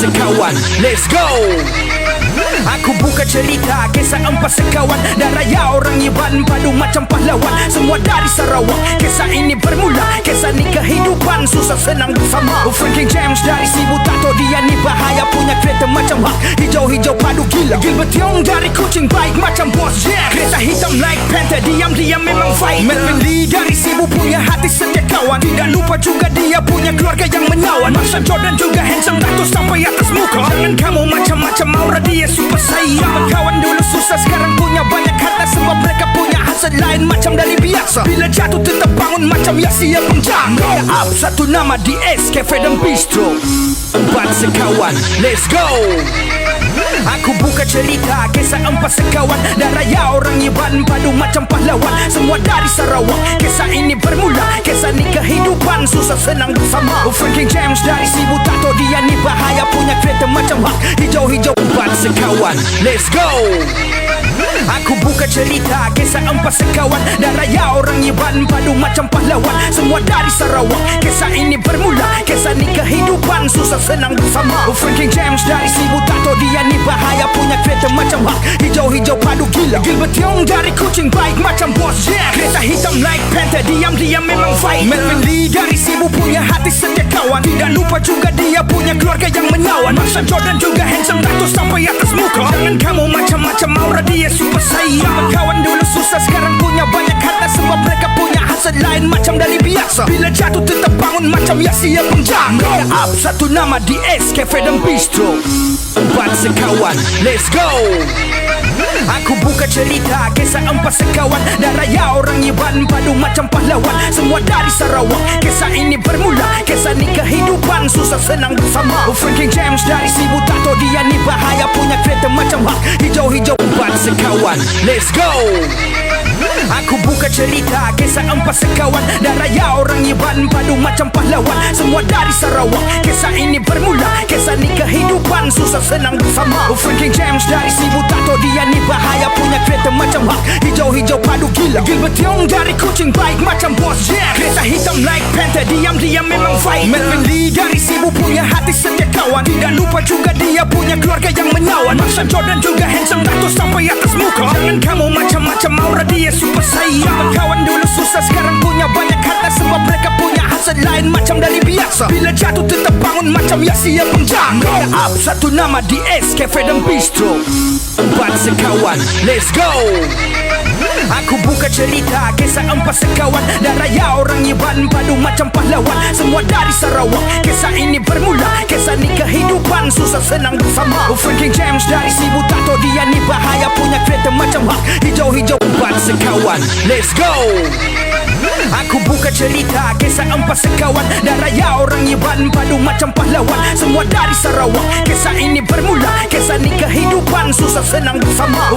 sekawan, let's go. Aku buka cerita kisah empat sekawan dan raya orang Iban padu macam pahlawan. Semua dari Sarawak. Kisah ini bermula, kisah ni kehidupan susah senang bersama. Franklin James dari Sibu Tato, dia ni bahaya punya kereta macam hak. Hijau-hijau padu gila. Gilbert Tiong dari Kuching baik macam bos Jack. Kereta hitam like Panther, diam-diam memang fight. Melvin Lee dari Sibu punya hati setia kawan. Tidak lupa juga dia punya keluarga yang menawan. Masa Jordan juga handsome Dato sampai atas muka. Jangan kamu macam-macam aura dia super sayang. Kawan dulu susah sekarang punya banyak harta. Sebab mereka punya hasad lain macam dari biasa. Bila jatuh tetap bangun macam Yasia penjaga. Up satu nama di Eksperimen Bistro. Empat sekawan, let's go. Aku buka cerita kisah empat sekawan dan raya orang Iban padu macam pahlawan. Semua dari Sarawak. Kisah ini bermula, kisah ni kehidupan susah senang bersama. Franklin James dari Sibu Tato, dia ni bahaya punya kereta macam hak. Hijau-hijau empat sekawan, let's go. Aku buka cerita kisah empat sekawan dan raya orang Iban padu macam pahlawan. Semua dari Sarawak. Kisah ini bermula, kisah ni kehidupan susah senang bersama. Franklin James dari Sibu Tato, dia ni bahaya punya kereta macam hak. Hijau-hijau padu gila. Gilbert Tiong dari Kuching baik macam bos Jack. Kereta hitam like Panther, diam-diam memang fight. Melvin Lee dari Sibu punya hati setia kawan. Tidak lupa juga dia punya keluarga yang menawan. Masa Jordan juga handsome Dato sampai atas muka. Jangan kamu macam-macam aura dia super sayang. Kawan dulu susah sekarang punya banyak harta. Sebab mereka punya hasad lain macam dari biasa. Bila jatuh tetap bangun macam Yasia penjaga. Up satu nama di Eksperimen Bistro. Empat sekawan, let's go. Aku buka cerita kisah empat sekawan dan raya orang Iban padu macam pahlawan. Semua dari Sarawak. Kisah ini bermula, kisah ni kehidupan susah senang bersama. Franklin James dari Sibu Tato, dia ni bahaya punya kereta macam hak. Hijau-hijau empat sekawan, let's go. Aku buka cerita kisah empat sekawan dan raya orang Iban padu macam pahlawan. Semua dari Sarawak. Kisah ini bermula, kisah ni kehidupan susah senang bersama. Franklin James dari Sibu Tato, dia ni bahaya punya kereta macam hak. Hijau-hijau padu gila. Gilbert Tiong dari Kuching baik macam bos Jack. Kereta hitam like Panther, diam-diam memang fight. Melvin Lee dari Sibu punya hati setia kawan. Tidak lupa juga dia punya keluarga yang menawan. Masa Jordan juga handsome Dato sampai atas muka. Jangan kamu macam-macam aura dia super sayang. Kawan dulu susah sekarang punya banyak harta. Sebab mereka punya hasad lain macam dari biasa. Bila jatuh tetap bangun macam Yasia penjaga. Up satu nama di Eksperimen Bistro. Empat sekawan, let's go. Aku buka cerita kisah empat sekawan dan raya orang Iban padu macam pahlawan. Semua dari Sarawak. Kisah ini bermula, kisah ni kehidupan susah senang bersama. Franklin James dari Sibu Tato, dia ni bahaya punya kereta macam hak. Hijau-hijau empat sekawan, let's go. Aku buka cerita kisah empat sekawan dan raya orang Iban padu macam pahlawan. Semua dari Sarawak. Kisah ini bermula, kisah ni kehidupan susah senang bersama.